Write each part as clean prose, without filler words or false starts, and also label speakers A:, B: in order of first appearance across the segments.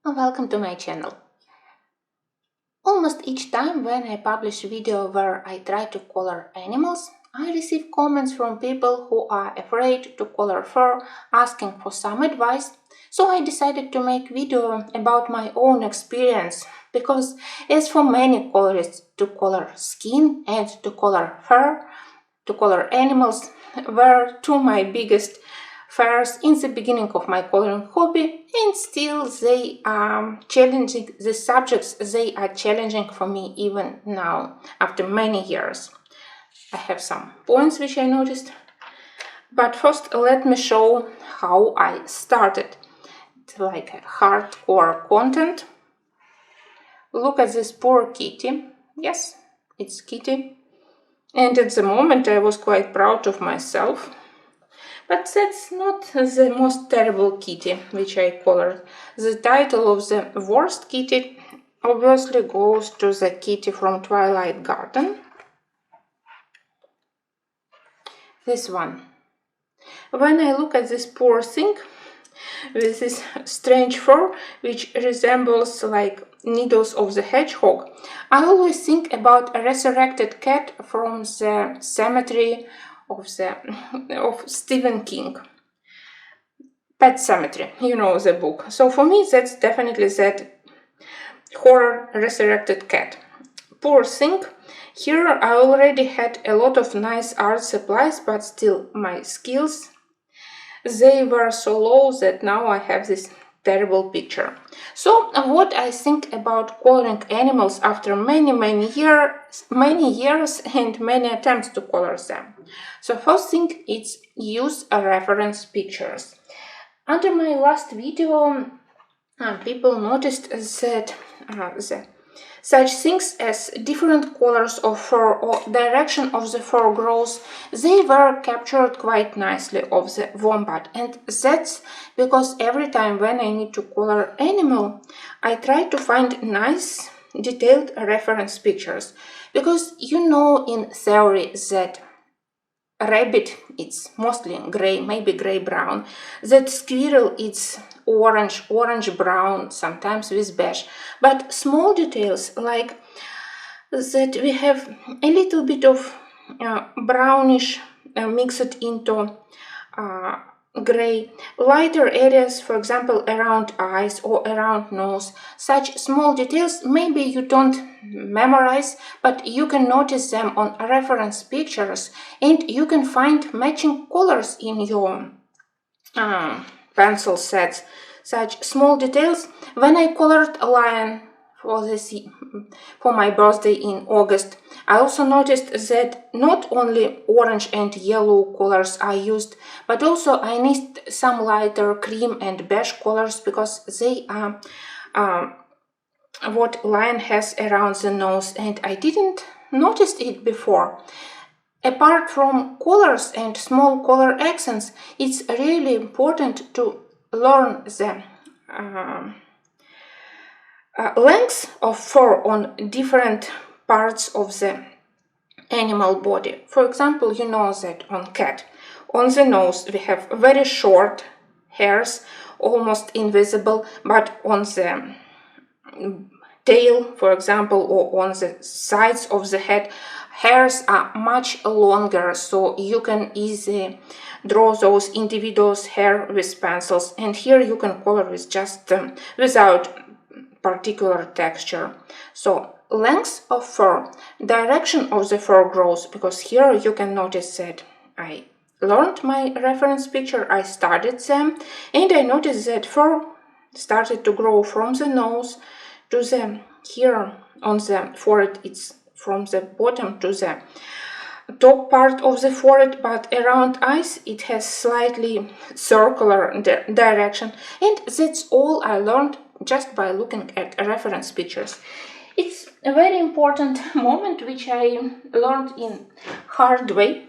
A: Welcome to my channel. Almost each time when I publish a video where I try to color animals, I receive comments from people who are afraid to color fur, asking for some advice. So I decided to make video about my own experience because as for many colorists, to color skin and to color fur, to color animals were two my biggest fears in the beginning of my coloring hobby, and still they are challenging. The subjects they are challenging for me even now after many years. I have some points which I noticed, but first let me show how I started. It's like a hardcore content. Look at this poor kitty. Yes, it's kitty. And at the moment I was quite proud of myself. But that's not the most terrible kitty which I colored. The title of the worst kitty obviously goes to the kitty from Twilight Garden. This one. When I look at this poor thing with this strange fur which resembles like needles of the hedgehog, I always think about a resurrected cat from the cemetery of Stephen King. Pet Cemetery, you know the book. So for me that's definitely that horror resurrected cat. Poor thing. Here I already had a lot of nice art supplies, but still my skills, they were so low that now I have this terrible picture. So what I think about coloring animals after many years and many attempts to color them. So first thing is use reference pictures. Under my last video, people noticed that such things as different colors of fur or direction of the fur growth, they were captured quite nicely of the wombat, and that's because every time when I need to color animal, I try to find nice detailed reference pictures, because you know in theory that rabbit it's mostly gray, maybe gray-brown, that squirrel it's orange-brown, sometimes with beige, but small details like that we have a little bit of brownish mixed into gray, lighter areas, for example around eyes or around nose. Such small details maybe you don't memorize, but you can notice them on reference pictures, and you can find matching colors in your pencil sets. Such small details. When I colored a lion for my birthday in August, I also noticed that not only orange and yellow colors are used, but also I need some lighter cream and beige colors, because they are what lion has around the nose, and I didn't notice it before. Apart from colors and small color accents, it's really important to learn the length of fur on different parts of the animal body. For example, you know that on cat, on the nose we have very short hairs, almost invisible, but on the tail, for example, or on the sides of the head, hairs are much longer, so you can easily draw those individuals hair with pencils, and here you can color with just without particular texture. So length of fur, direction of the fur growth, because here you can notice that I learned my reference picture, I studied them, and I noticed that fur started to grow from the nose to the here on the forehead. It's from the bottom to the top part of the forehead, but around eyes it has slightly circular direction, and that's all I learned just by looking at reference pictures. It's a very important moment which I learned in hard way.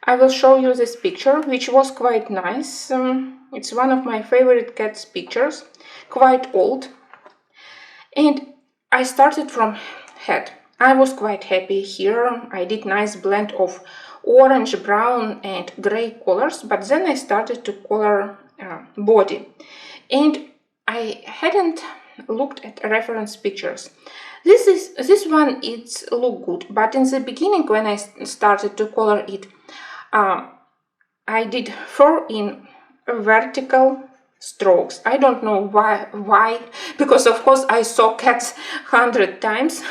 A: I will show you this picture, which was quite nice. It's one of my favorite cat's pictures, quite old, and I started from head. I was quite happy here. I did nice blend of orange, brown and gray colors, but then I started to color body, and I hadn't looked at reference pictures. This one it's look good, but in the beginning when I started to color it, I did 4 in vertical strokes. I don't know why, because of course I saw cats 100 times,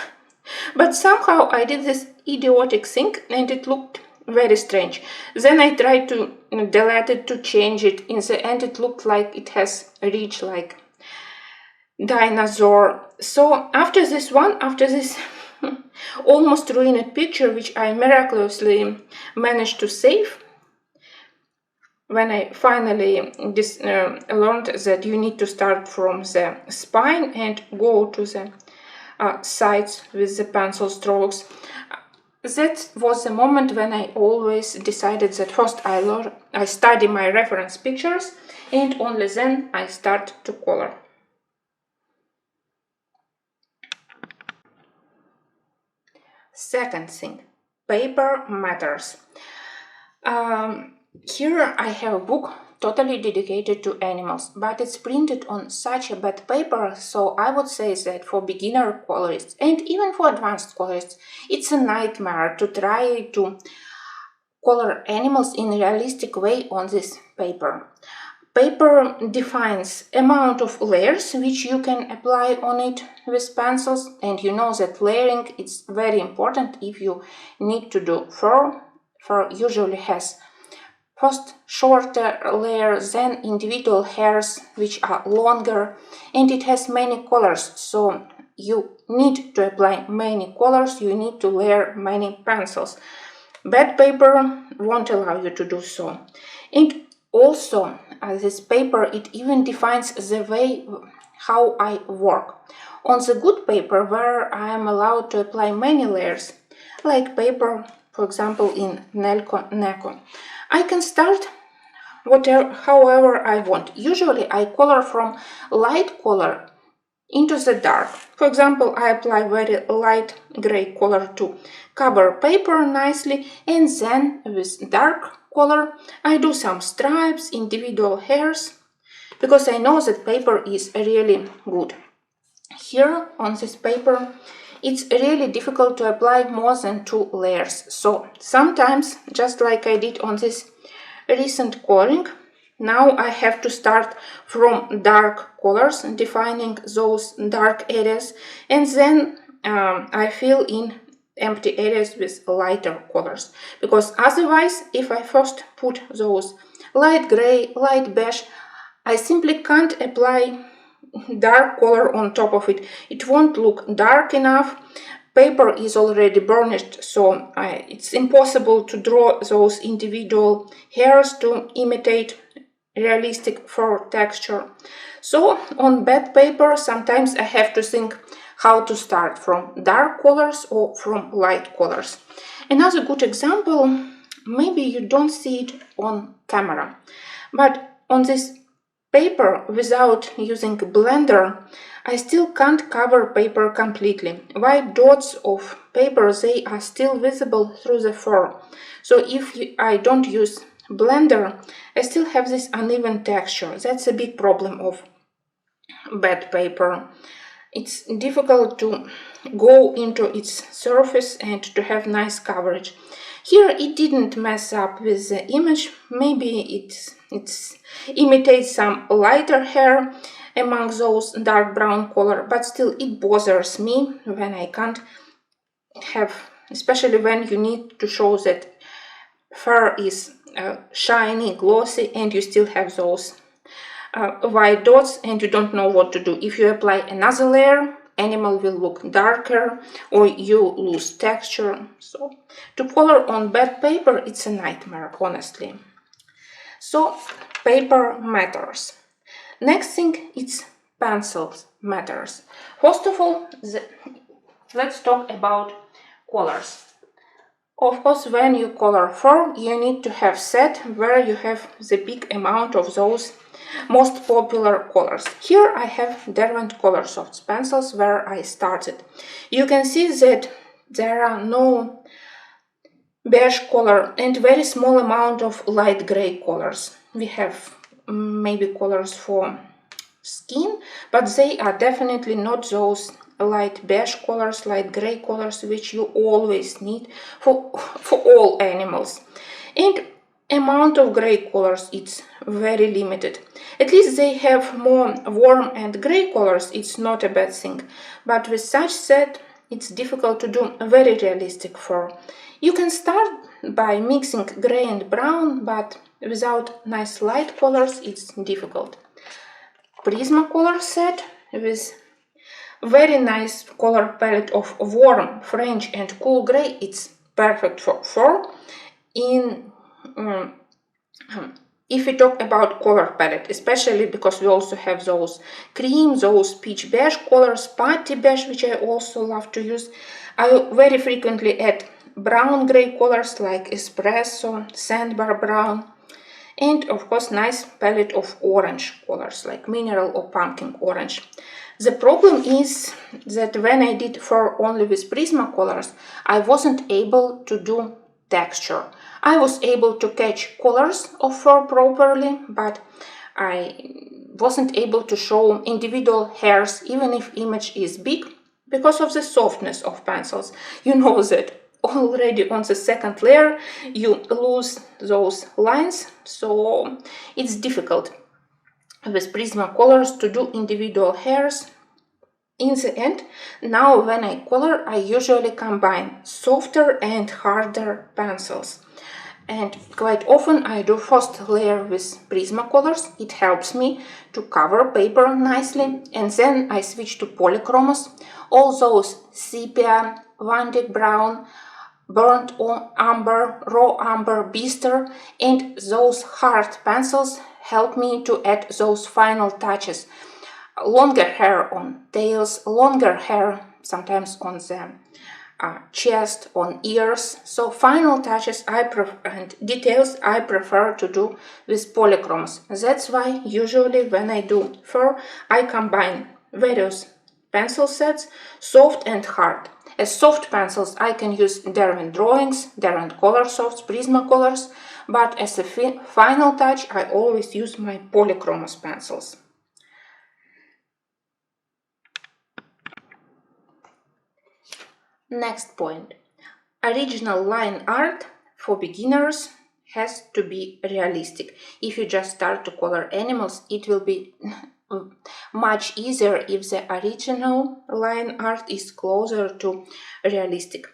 A: but somehow I did this idiotic thing and it looked very strange. Then I tried to delete it, to change it. In the end it looked like it has reached like dinosaur. So after this almost ruined picture, which I miraculously managed to save, when I finally learned that you need to start from the spine and go to the sides with the pencil strokes, that was the moment when I always decided that first I study my reference pictures and only then I start to color. Second thing, paper matters. Here I have a book totally dedicated to animals, but it's printed on such a bad paper, so I would say that for beginner colorists and even for advanced colorists, it's a nightmare to try to color animals in a realistic way on this paper. Paper defines amount of layers which you can apply on it with pencils, and you know that layering is very important if you need to do fur. Fur usually has first shorter layer, then individual hairs which are longer, and it has many colors, so you need to apply many colors, you need to layer many pencils. Bad paper won't allow you to do so. And also, this paper, it even defines the way how I work. On the good paper, where I am allowed to apply many layers, like paper, for example, in Neko, I can start however I want. Usually I color from light color into the dark. For example, I apply very light gray color to cover paper nicely, and then with dark color I do some stripes, individual hairs, because I know that paper is really good. Here on this paper it's really difficult to apply more than 2 layers, so sometimes, just like I did on this recent coloring, now I have to start from dark colors, defining those dark areas, and then I fill in empty areas with lighter colors, because otherwise if I first put those light gray, light beige, I simply can't apply dark color on top of it. It won't look dark enough. Paper is already burnished, so it's impossible to draw those individual hairs to imitate realistic fur texture. So on bad paper sometimes I have to think how to start from dark colors or from light colors. Another good example, maybe you don't see it on camera, but on this paper without using blender, I still can't cover paper completely. White dots of paper, they are still visible through the fur. So if I don't use blender, I still have this uneven texture. That's a big problem of bad paper. It's difficult to go into its surface and to have nice coverage. Here it didn't mess up with the image. Maybe it imitates some lighter hair among those dark brown color, but still it bothers me when I can't have, especially when you need to show that fur is shiny, glossy, and you still have those white dots and you don't know what to do. If you apply another layer, animal will look darker or you lose texture. So to color on bad paper, it's a nightmare, honestly. So paper matters. Next thing, it's pencils matters. First of all, let's talk about colors. Of course, when you color fur, you need to have set where you have the big amount of those most popular colors. Here I have different color soft pencils where I started. You can see that there are no beige color and very small amount of light gray colors. We have maybe colors for skin, but they are definitely not those light beige colors, light gray colors, which you always need for all animals. And amount of gray colors, it's very limited. At least they have more warm and gray colors, it's not a bad thing. But with such set, it's difficult to do very realistic fur. You can start by mixing gray and brown, but without nice light colors, it's difficult. Prismacolor set with very nice color palette of warm, French and cool gray. It's perfect for fur. If we talk about color palette, especially because we also have those cream, those peach beige colors, party beige, which I also love to use, I very frequently add brown gray colors like espresso, sandbar brown, and of course nice palette of orange colors like mineral or pumpkin orange. The problem is that when I did fur only with Prismacolors, I wasn't able to do texture. I was able to catch colors of fur properly, but I wasn't able to show individual hairs even if image is big because of the softness of pencils. You know that already on the second layer you lose those lines, so it's difficult with Prismacolors to do individual hairs. In the end, now when I color, I usually combine softer and harder pencils. And quite often I do first layer with Prismacolors. It helps me to cover paper nicely, and then I switch to polychromos. All those sepia, Van Dyck brown, burnt umber, raw umber, bister, and those hard pencils help me to add those final touches. Longer hair on tails, longer hair sometimes on the chest, on ears. So final touches and details I prefer to do with polychromes. That's why usually when I do fur, I combine various pencil sets, soft and hard. As soft pencils, I can use Derwent Drawings, Derwent Color Softs, Prismacolors, but as a final touch, I always use my polychromos pencils. Next point. Original line art for beginners has to be realistic. If you just start to color animals, it will be much easier if the original line art is closer to realistic.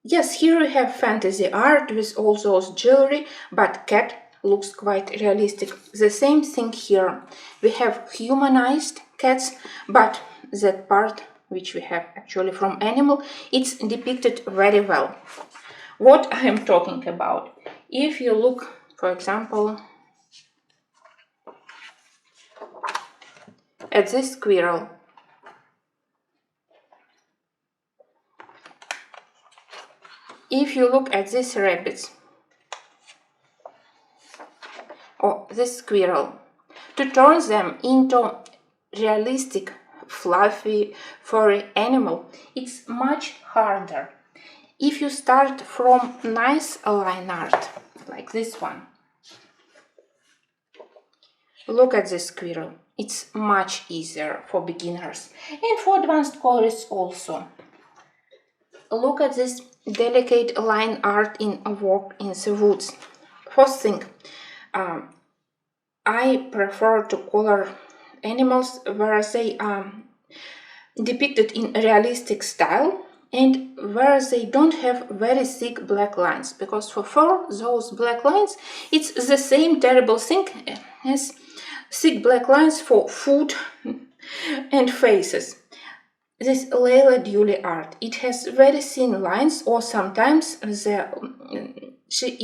A: Yes, here we have fantasy art with all those jewelry, but cat looks quite realistic. The same thing here. We have humanized cats, but that part which we have actually from animal, it's depicted very well. What I am talking about. If you look, for example, at this squirrel, if you look at these rabbits or this squirrel, to turn them into realistic, fluffy, furry animal, it's much harder. If you start from nice line art, like this one, look at this squirrel. It's much easier for beginners and for advanced colorists also. Look at this delicate line art in a walk in the woods. First thing, I prefer to color animals where they are depicted in realistic style and where they don't have very thick black lines, because for fur, those black lines, it's the same terrible thing as thick black lines for food and faces. This Leila Dewey art, it has very thin lines, or sometimes she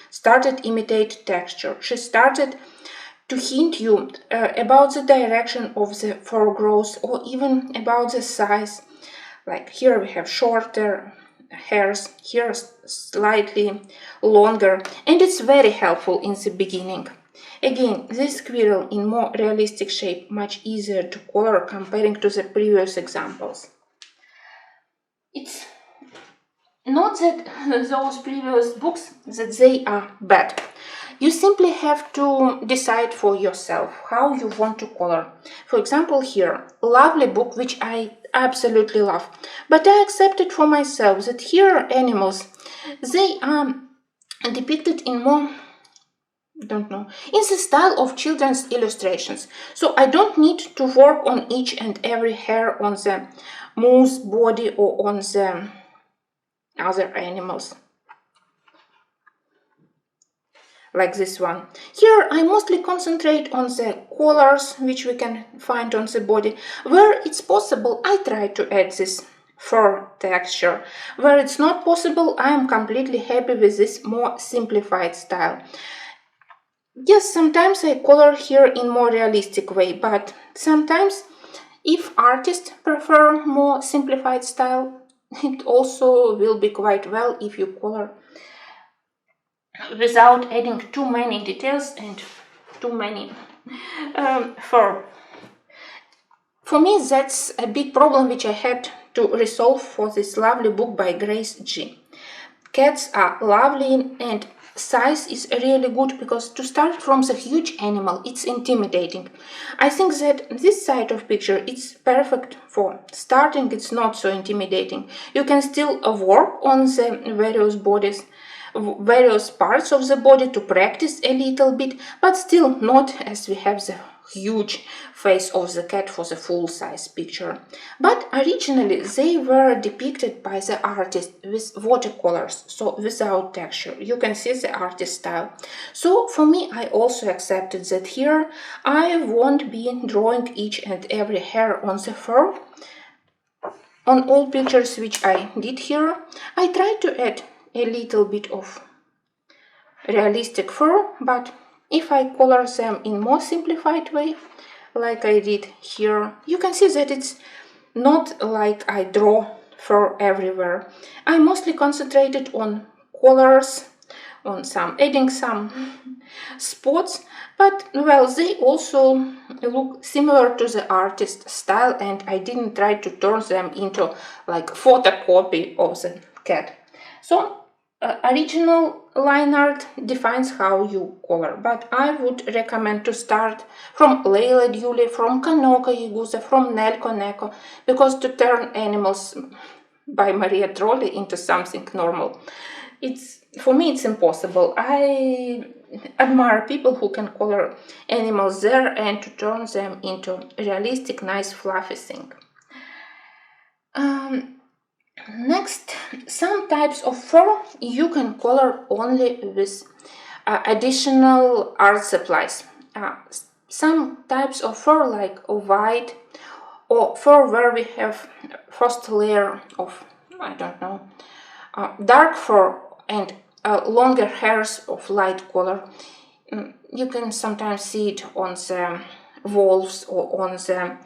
A: started imitate texture. She started to hint you about the direction of the fur growth, or even about the size. Like here we have shorter hairs, here slightly longer, and it's very helpful in the beginning. Again, this squirrel in more realistic shape, much easier to color comparing to the previous examples. It's not that those previous books that they are bad. You simply have to decide for yourself how you want to color. For example, here, lovely book which I absolutely love, but I accepted for myself that here animals, they are depicted in more, don't know, in the style of children's illustrations. So I don't need to work on each and every hair on the moose body or on the other animals. Like this one. Here I mostly concentrate on the colors which we can find on the body. Where it's possible, I try to add this fur texture. Where it's not possible, I am completely happy with this more simplified style. Yes, sometimes I color here in more realistic way, but sometimes if artists prefer more simplified style, it also will be quite well if you color without adding too many details and too many fur. For me, that's a big problem which I had to resolve for this lovely book by Grace G. Cats are lovely and size is really good because to start from the huge animal, it's intimidating. I think that this side of picture it's perfect for starting. It's not so intimidating. You can still work on the various parts of the body to practice a little bit, but still not as we have the huge face of the cat for the full-size picture. But originally they were depicted by the artist with watercolors, so without texture. You can see the artist style. So for me, I also accepted that here I won't be drawing each and every hair on the fur. On all pictures which I did here, I tried to add a little bit of realistic fur, but if I color them in more simplified way, like I did here, you can see that it's not like I draw fur everywhere. I mostly concentrated on colors, on adding some spots, but well, they also look similar to the artist style, and I didn't try to turn them into like photocopy of the cat. So original line art defines how you color, but I would recommend to start from Leila Duli, from Kanoka Yagusa, from Nelko Neko, because to turn animals by Maria Trolli into something normal, for me it's impossible. I admire people who can color animals there and to turn them into realistic, nice, fluffy thing. Next, some types of fur you can color only with additional art supplies. Some types of fur like white or fur where we have first layer of, I don't know, dark fur and longer hairs of light color. You can sometimes see it on the wolves or on the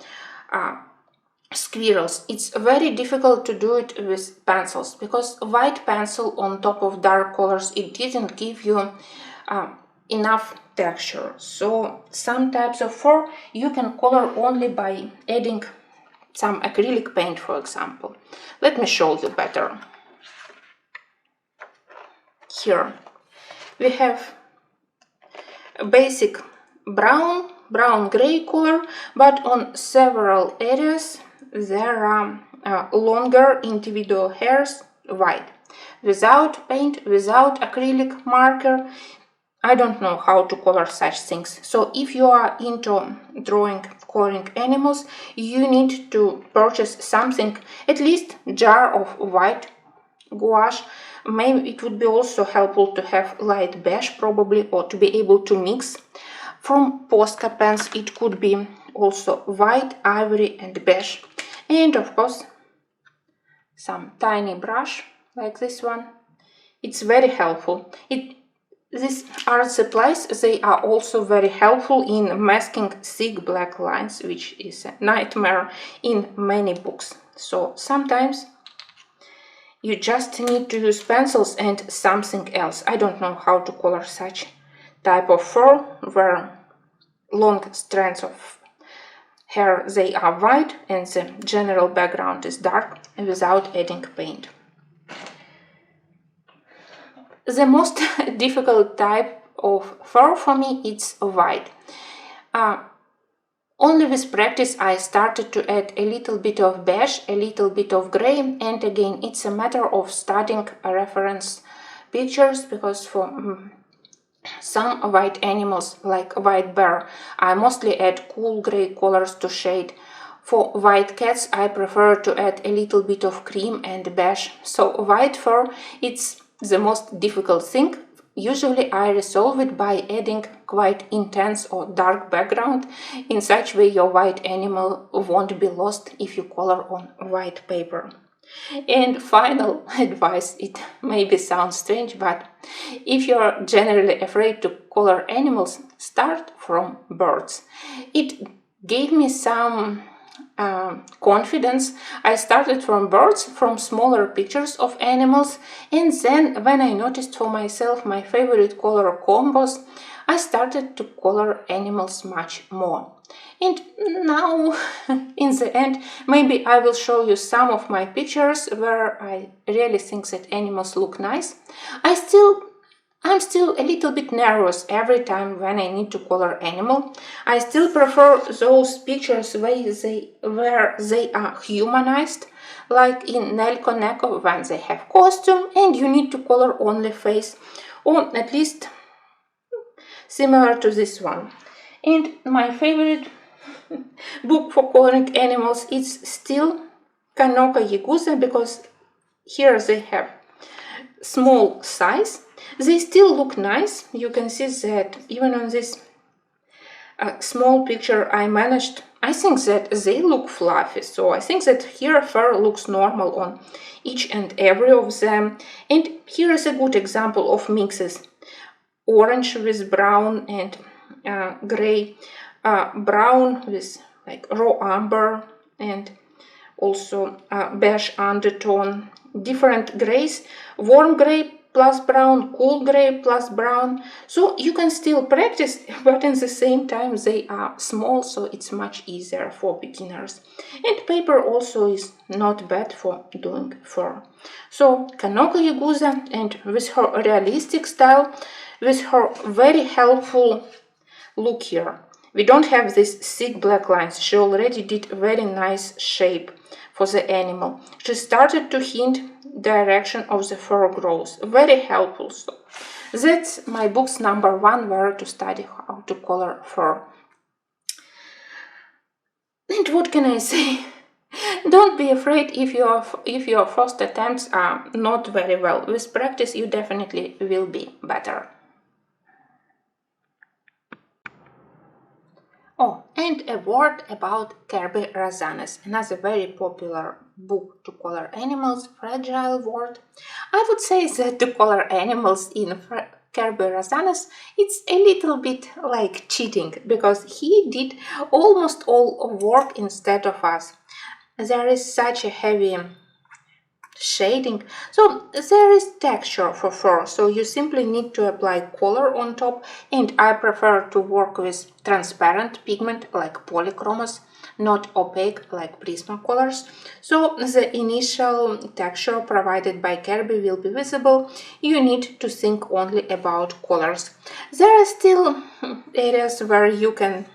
A: squirrels. It's very difficult to do it with pencils because white pencil on top of dark colors, it didn't give you enough texture. So some types of fur you can color only by adding some acrylic paint, for example. Let me show you better. Here we have a basic brown gray color, but on several areas there are longer individual hairs white. Without paint, without acrylic marker, I don't know how to color such things. So if you are into coloring animals, you need to purchase something, at least jar of white gouache. Maybe it would be also helpful to have light beige probably, or to be able to mix. From Posca pens it could be also white, ivory and beige. And of course some tiny brush like this one. It's very helpful. These art supplies, they are also very helpful in masking thick black lines, which is a nightmare in many books. So sometimes you just need to use pencils and something else. I don't know how to color such type of fur where long strands of hair, they are white and the general background is dark without adding paint. The most difficult type of fur for me, it's white. Only with practice I started to add a little bit of beige, a little bit of gray, and again it's a matter of studying reference pictures, because for some white animals like white bear I mostly add cool gray colors to shade. For white cats I prefer to add a little bit of cream and beige. So white fur, it's the most difficult thing. Usually I resolve it by adding quite intense or dark background. In such way your white animal won't be lost if you color on white paper. And final advice, it maybe sounds strange, but if you're generally afraid to color animals, start from birds. It gave me some confidence. I started from birds, from smaller pictures of animals, and then when I noticed for myself my favorite color combos, I started to color animals much more. And now, in the end, maybe I will show you some of my pictures where I really think that animals look nice. I'm still a little bit nervous every time when I need to color animal. I still prefer those pictures where they are humanized, like in Nelko Neko when they have costume and you need to color only face, or at least similar to this one. And my favorite book for coloring animals is still Kanoko Yagusa, because here they have small size. They still look nice. You can see that even on this small picture I think that they look fluffy, so I think that here fur looks normal on each and every of them. And here is a good example of mixes: orange with brown and gray, brown with like raw amber, and also beige undertone, different grays, warm gray plus brown, cool gray plus brown. So you can still practice, but in the same time they are small, so it's much easier for beginners. And paper also is not bad for doing fur. So Kanoko Yagusa, and with her realistic style, with her very helpful look here. We don't have these thick black lines. She already did a very nice shape for the animal. She started to hint direction of the fur growth. Very helpful. So that's my book's number 1, where to study how to color fur. And what can I say? Don't be afraid if your first attempts are not very well. With practice you definitely will be better. Oh, and a word about Kerby Rosanes, another very popular book to color animals, fragile word. I would say that to color animals in Kerby Rosanes, it's a little bit like cheating, because he did almost all work instead of us. There is such a heavy shading, so there is texture for fur, so you simply need to apply color on top, and I prefer to work with transparent pigment like polychromos, not opaque like Prismacolors. So the initial texture provided by Kerby will be visible. You need to think only about colors. There are still areas where you can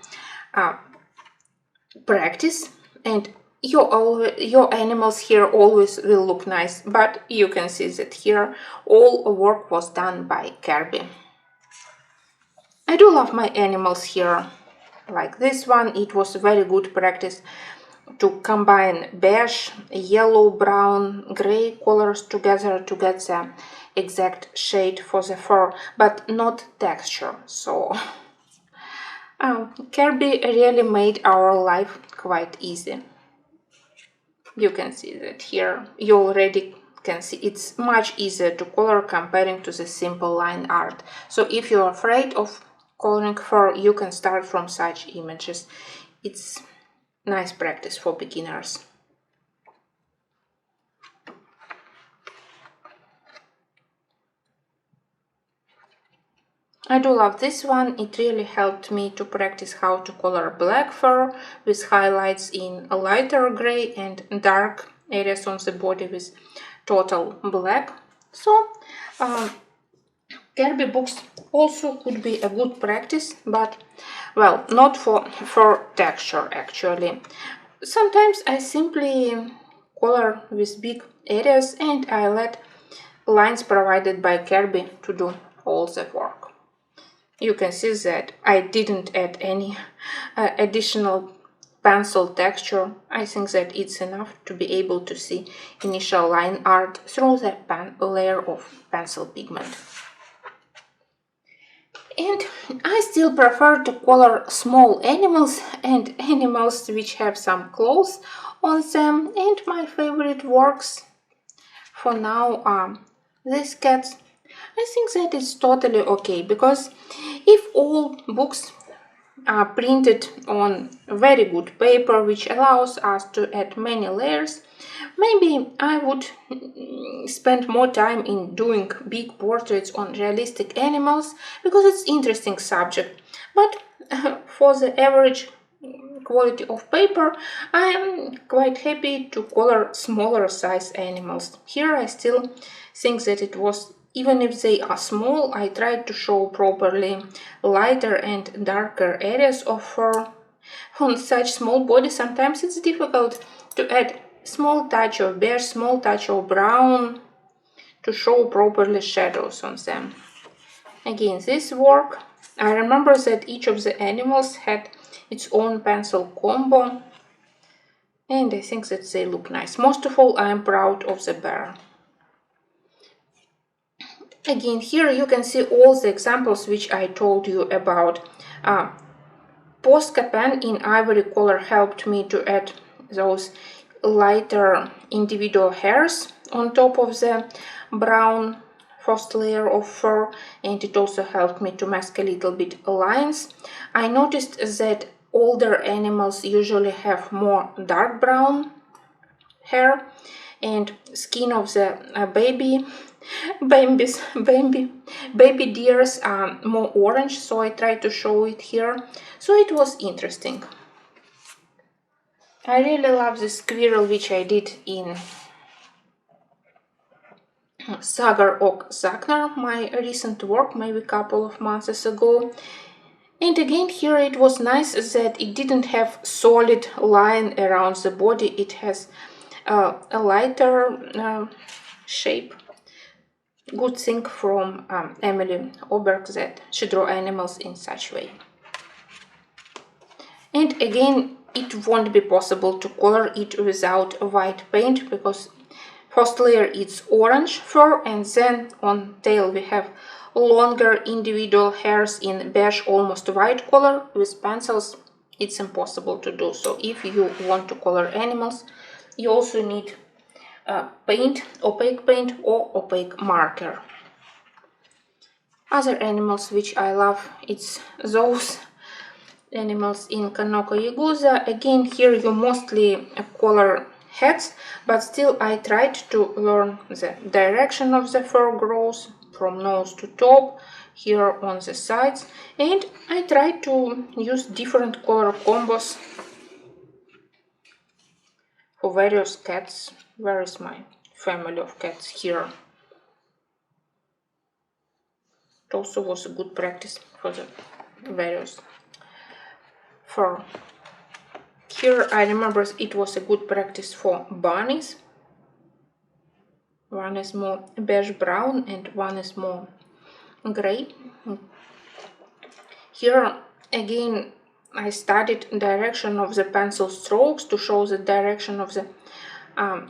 A: practice, and your animals here always will look nice, but you can see that here all work was done by Kerby. I do love my animals here, like this one. It was very good practice to combine beige, yellow, brown, gray colors together to get the exact shade for the fur, but not texture. So Kerby really made our life quite easy. You can see that here you already can see it's much easier to color comparing to the simple line art. So if you're afraid of coloring fur, you can start from such images. It's nice practice for beginners. I do love this one. It really helped me to practice how to color black fur with highlights in a lighter gray and dark areas on the body with total black. So Kerby books also could be a good practice, but well, not for texture actually. Sometimes I simply color with big areas and I let lines provided by Kerby to do all the work. You can see that I didn't add any additional pencil texture. I think that it's enough to be able to see initial line art through the layer of pencil pigment. And I still prefer to color small animals and animals which have some clothes on them, and my favorite works for now are these cats. I think that it's totally okay, because if all books are printed on very good paper which allows us to add many layers, maybe I would spend more time in doing big portraits on realistic animals, because it's interesting subject. But for the average quality of paper, I am quite happy to color smaller size animals. Here I still think that it was, even if they are small, I tried to show properly lighter and darker areas of fur. On such small bodies, sometimes it's difficult to add small touch of beige, small touch of brown to show properly shadows on them. Again, this work, I remember that each of the animals had its own pencil combo, and I think that they look nice. Most of all, I am proud of the bear. Again, here you can see all the examples which I told you about. Posca pen in ivory color helped me to add those lighter individual hairs on top of the brown first layer of fur, and it also helped me to mask a little bit lines. I noticed that older animals usually have more dark brown hair, and skin of the baby deers are more orange, so I tried to show it here. So it was interesting. I really love the squirrel which I did in Sagar Ok Zaknar, my recent work, maybe a couple of months ago. And again, here it was nice that it didn't have solid line around the body. It has a lighter shape. Good thing from Emily Oberg that she drew animals in such way. And again, it won't be possible to color it without white paint, because first layer is orange fur, and then on tail we have longer individual hairs in beige, almost white color. With pencils it's impossible to do. So if you want to color animals, you also need paint, opaque paint or opaque marker. Other animals which I love, it's those animals in Kanoko Yaguza. Again, here you mostly color heads, but still I tried to learn the direction of the fur growth from nose to top, here on the sides, and I tried to use different color combos for various cats. Where is my family of cats? Here. It also was a good practice for the various fur. Here I remember it was a good practice for bunnies. One is more beige brown and one is more gray. Here again I studied direction of the pencil strokes to show the direction of the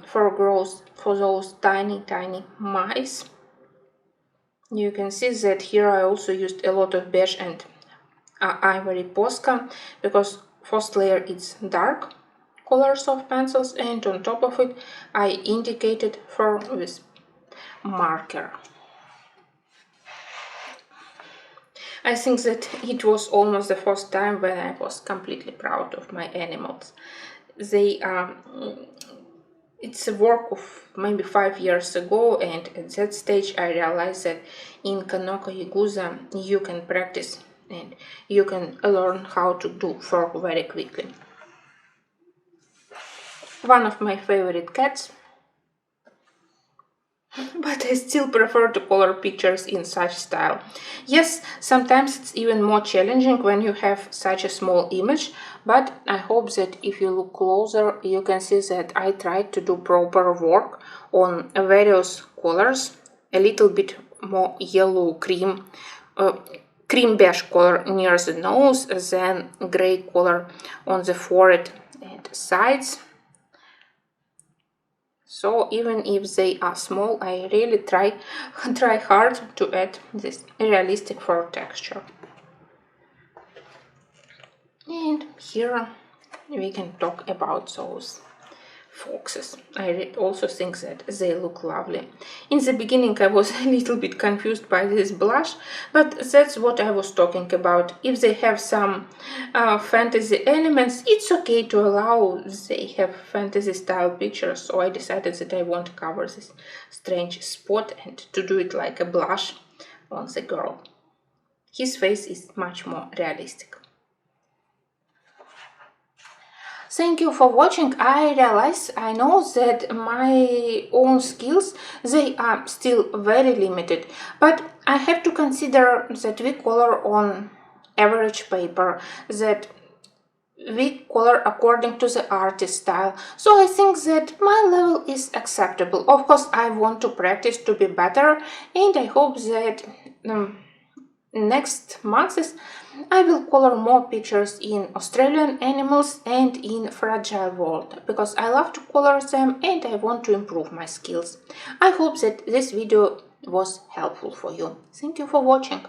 A: fur growth for those tiny mice. You can see that here I also used a lot of beige and ivory Posca, because first layer is dark colors of pencils, and on top of it I indicated fur with marker. I think that it was almost the first time when I was completely proud of my animals. They it's a work of maybe 5 years ago, and at that stage I realized that in Kanoko Yaguza you can practice and you can learn how to do fur very quickly. One of my favorite cats. but I still prefer to color pictures in such style. Yes, sometimes it's even more challenging when you have such a small image, but I hope that if you look closer, you can see that I tried to do proper work on various colors, a little bit more yellow cream, cream beige color near the nose, then gray color on the forehead and sides. So even if they are small, I really try hard to add this realistic fur texture. And here we can talk about those foxes. I also think that they look lovely. In the beginning I was a little bit confused by this blush, but that's what I was talking about. If they have some fantasy elements, it's okay to allow they have fantasy style pictures, so I decided that I want to cover this strange spot and to do it like a blush on the girl. His face is much more realistic. Thank you for watching. I know that my own skills, they are still very limited, but I have to consider that we color on average paper, that we color according to the artist style, so I think that my level is acceptable. Of course, I want to practice to be better, and I hope that next months I will color more pictures in Australian animals and in fragile world, because I love to color them and I want to improve my skills. I hope that this video was helpful for you. Thank you for watching.